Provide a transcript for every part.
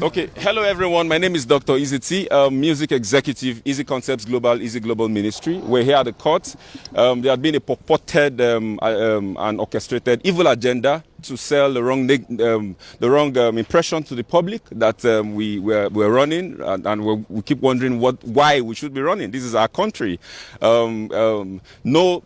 Okay, hello everyone. My name is Dr. Easy T, music executive, Easy Concepts Global, Easy Global Ministry. We're here at the court. There had been a purported and orchestrated evil agenda to sell the wrong impression to the public that we're running, and we keep wondering why we should be running. This is our country. No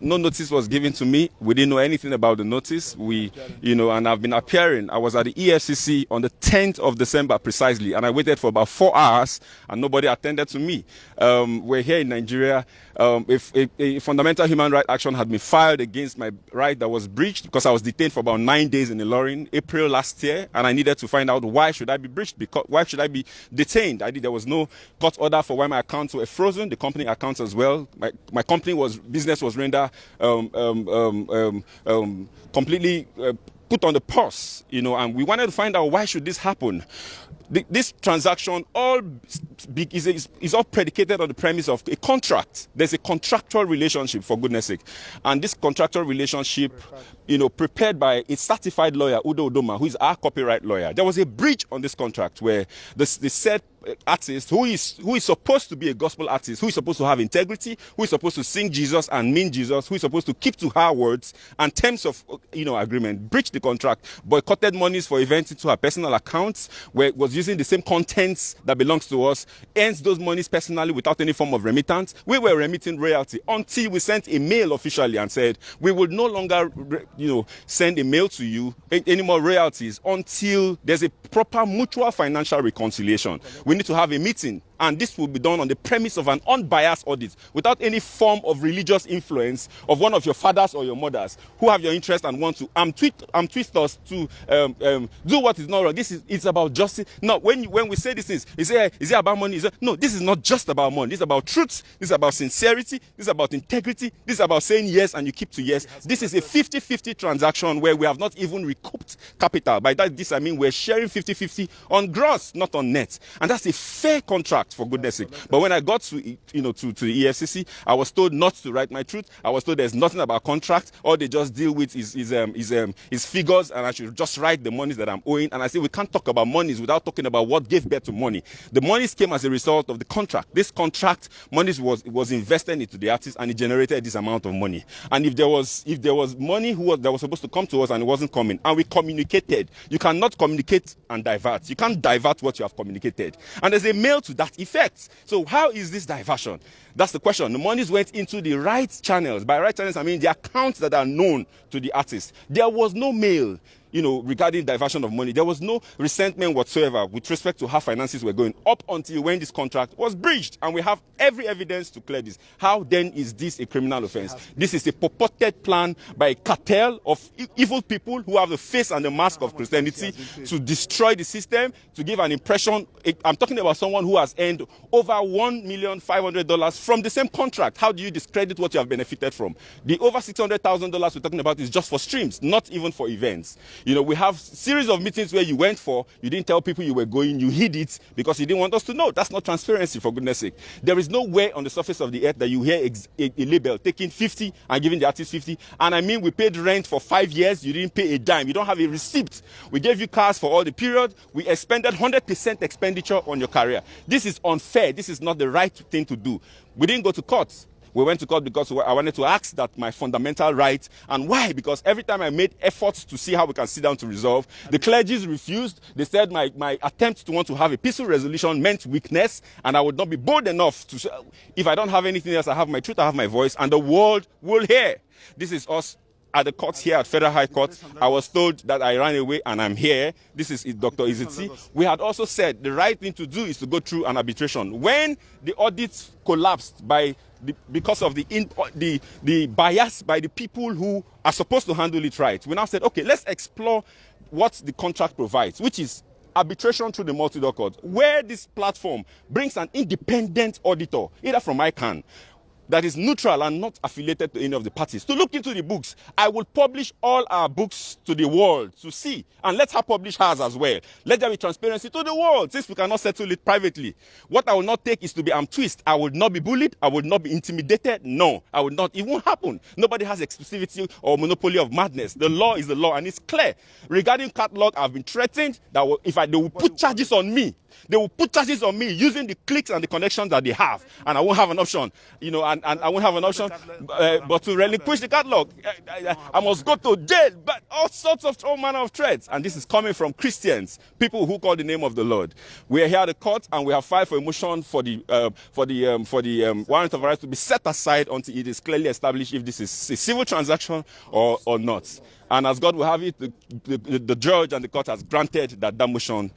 notice was given to me. We didn't know anything about the notice. And I've been appearing. I was at the EFCC on the 10th of December precisely, and I waited for about 4 hours, and nobody attended to me. We're here in Nigeria. If a fundamental human rights action had been filed against my right that was breached because I was detained for about 9 days in Ilorin, April last year, and I needed to find out why should I be breached, why should I be detained. There was no court order for why my accounts were frozen, the company accounts as well. My company business was rendered completely put on the pause, and we wanted to find out why should this happen. This transaction is all predicated on the premise of a contract. There's a contractual relationship, for goodness sake. And this contractual relationship, prepared by a certified lawyer, Udo Udoma, who is our copyright lawyer. There was a breach on this contract where the said artist, who is supposed to be a gospel artist, who is supposed to have integrity, who is supposed to sing Jesus and mean Jesus, who is supposed to keep to her words and terms of agreement, breached the contract, boycotted monies for events into her personal accounts, where it was using the same contents that belongs to us, earns those monies personally without any form of remittance. We were remitting royalty until we sent a mail officially and said we would no longer send a mail to you any more royalties until there's a proper mutual financial reconciliation. We need to have a meeting, and this will be done on the premise of an unbiased audit without any form of religious influence of one of your fathers or your mothers who have your interest and want to twist us to do what is not wrong. It's about justice. Now, when we say these things, is it about money? No, this is not just about money. This is about truth. This is about sincerity. This is about integrity. This is about saying yes and you keep to yes. This is a 50-50 transaction where we have not even recouped capital. By that, I mean we're sharing 50-50 on gross, not on net. And that's a fair contract, for goodness sake. But when I got to the EFCC, I was told not to write my truth. I was told there's nothing about contract. All they just deal with is figures, and I should just write the monies that I'm owing. And I said we can't talk about monies without talking about what gave birth to money. The monies came as a result of the contract. This contract, monies was invested into the artist, and it generated this amount of money. And if there was money that was supposed to come to us and it wasn't coming, and we communicated, you cannot communicate and divert. You can't divert what you have communicated. And there's a mail to that effect. So how is this diversion? That's the question. The monies went into the right channels. By right channels, I mean the accounts that are known to the artist. There was no mail, regarding diversion of money. There was no resentment whatsoever with respect to how finances were going up until when this contract was breached. And we have every evidence to clear this. How then is this a criminal offense? This is a purported plan by a cartel of evil people who have the face and the mask of Christianity to destroy the system, to give an impression. I'm talking about someone who has earned over $1,500,000 from the same contract. How do you discredit what you have benefited from? The over $600,000 we're talking about is just for streams, not even for events. We have series of meetings where you went for, you didn't tell people you were going, you hid it because you didn't want us to know. That's not transparency, for goodness sake. There is nowhere on the surface of the earth that you hear a label taking 50 and giving the artist 50. And I mean, we paid rent for 5 years, you didn't pay a dime. You don't have a receipt. We gave you cars for all the period. We expended 100% expenditure on your career. This is unfair. This is not the right thing to do. We didn't go to court. We went to court because I wanted to ask that my fundamental right. And why? Because every time I made efforts to see how we can sit down to resolve, the clergy refused. They said my attempt to want to have a peaceful resolution meant weakness, and I would not be bold enough to say, if I don't have anything else, I have my truth, I have my voice, and the world will hear. This is us at the courts here at Federal High Court. I was told that I ran away and I'm here. This is Dr. Easy T. We had also said the right thing to do is to go through an arbitration. When the audits collapsed because of the bias by the people who are supposed to handle it right, we now said, okay, let's explore what the contract provides, which is arbitration through the multi-door court, where this platform brings an independent auditor, either from ICANN, that is neutral and not affiliated to any of the parties, to look into the books. I will publish all our books to the world to see, and let her publish hers as well. Let there be transparency to the world, since we cannot settle it privately. What I will not take is to be twist. I will not be bullied. I will not be intimidated. No, I will not. It won't happen. Nobody has exclusivity or monopoly of madness. The law is the law, and it's clear. Regarding catalog, I've been threatened that they will put charges on me. They will put charges on me using the clicks and the connections that they have, and I won't have an option, and I won't have an option but to relinquish the catalog. I must go to jail, but all sorts of all manner of threats, and this is coming from Christians, people who call the name of the Lord. We are here at the court, and we have filed for a motion for the warrant of arrest to be set aside until it is clearly established if this is a civil transaction or not. And as God will have it, the judge and the court has granted that motion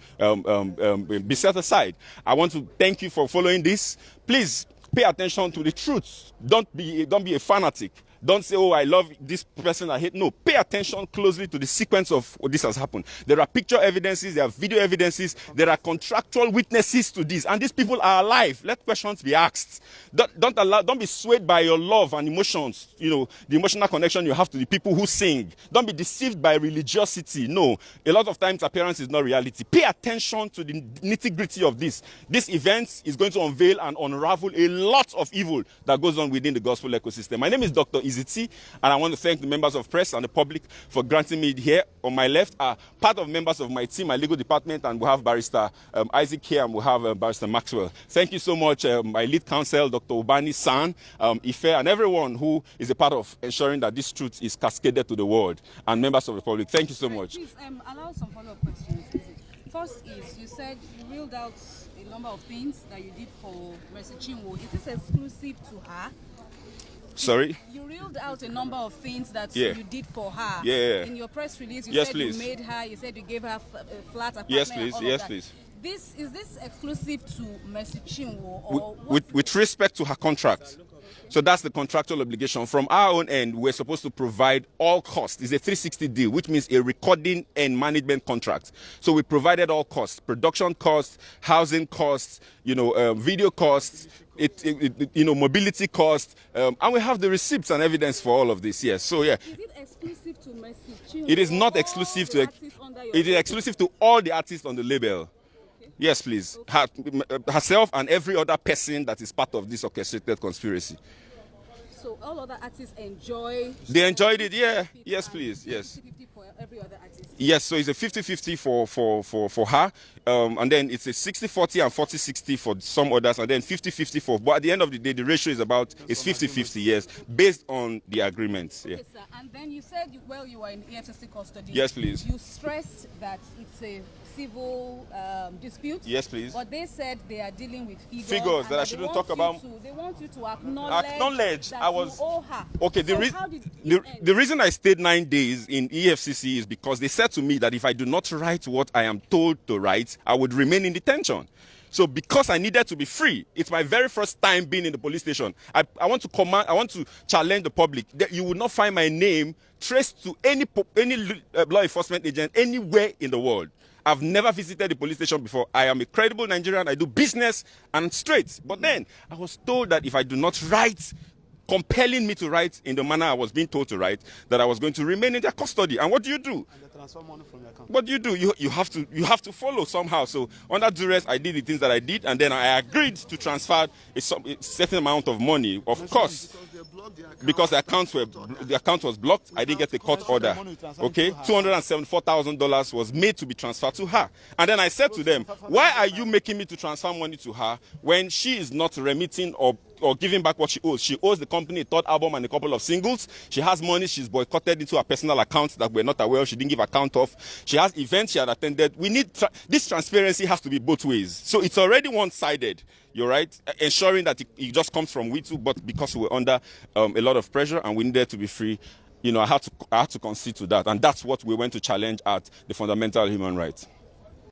be set aside. I want to thank you for following this. Please pay attention to the truth. Don't be a fanatic. Don't say, oh, I love this person, I hate. No, pay attention closely to the sequence of what this has happened. There are picture evidences, there are video evidences, there are contractual witnesses to this, and these people are alive. Let questions be asked. Don't be swayed by your love and emotions, the emotional connection you have to the people who sing. Don't be deceived by religiosity. No, a lot of times appearance is not reality. Pay attention to the nitty-gritty of this. This event is going to unveil and unravel a lot of evil that goes on within the gospel ecosystem. My name is Dr. Iziti, and I want to thank the members of press and the public for granting me here. On my left are part of members of my team, my legal department, and we have Barrister Isaac here, and we have Barrister Maxwell. Thank you so much, my lead counsel, Dr. Ubani San, Ife, and everyone who is a part of ensuring that this truth is cascaded to the world, and members of the public. Thank you so much. Please allow some follow-up questions. First is, you said you ruled out a number of things that you did for Mercy Chinwo. Is this exclusive to her? Sorry? You reeled out a number of things that you did for her. Yeah. In your press release, you yes, said please. You made her, you said you gave her a flat apartment. Yes, please. Yes, please. Is this exclusive to Mercy Chinwo? Or with respect to her contract. So that's the contractual obligation. From our own end, we're supposed to provide all costs. It's a 360 deal, which means a recording and management contract. So we provided all costs, production costs, housing costs, video costs, mobility costs, and we have the receipts and evidence for all of this. Yes. So yeah. Is it exclusive to Mercy Chinwo? It is not exclusive to. It is exclusive to all the artists on the label. Yes, please. Okay. Herself and every other person that is part of this orchestrated conspiracy. So all other artists enjoy... They enjoyed it, yeah. Yes, please, yes. 50-50 for every other artist? Yes, so it's a 50-50 for her. And then it's a 60-40 and 40-60 for some others. And then 50-50 for... But at the end of the day, the ratio is 50-50, yes, based on the agreements. Yeah. Okay, sir. And then you said, you were in EFCC custody. Yes, please. You stressed that it's a civil dispute. Yes, please. But they said they are dealing with figures that I shouldn't talk about. They want you to acknowledge that you owe her. Okay, the reason I stayed 9 days in EFCC is because they said to me that if I do not write what I am told to write, I would remain in detention. So because I needed to be free, it's my very first time being in the police station. I want to challenge the public that you will not find my name traced to any law enforcement agent anywhere in the world. I've never visited the police station before. I am a credible Nigerian. I do business and straight. But then I was told that if I do not write, compelling me to write in the manner I was being told to write, that I was going to remain in their custody. And what do you do? And they transfer money from your account. What do you do? You have to follow somehow. So under duress, I did the things that I did, and then I agreed to transfer a certain amount of money, of course. Because the account was blocked, I didn't get a court order. Okay, $274,000 was made to be transferred to her. And then I said to them, why are you making me to transfer money to her when she is not remitting or giving back what she owes? She owes the company a third album and a couple of singles. She has money she's boycotted into her personal accounts that we're not aware of. She didn't give account of. She has events she had attended. We need this transparency has to be both ways. So it's already one-sided. You're right, ensuring that it just comes from we too, but because we were under a lot of pressure and we needed to be free, I had to concede to that, and that's what we went to challenge at the fundamental human rights.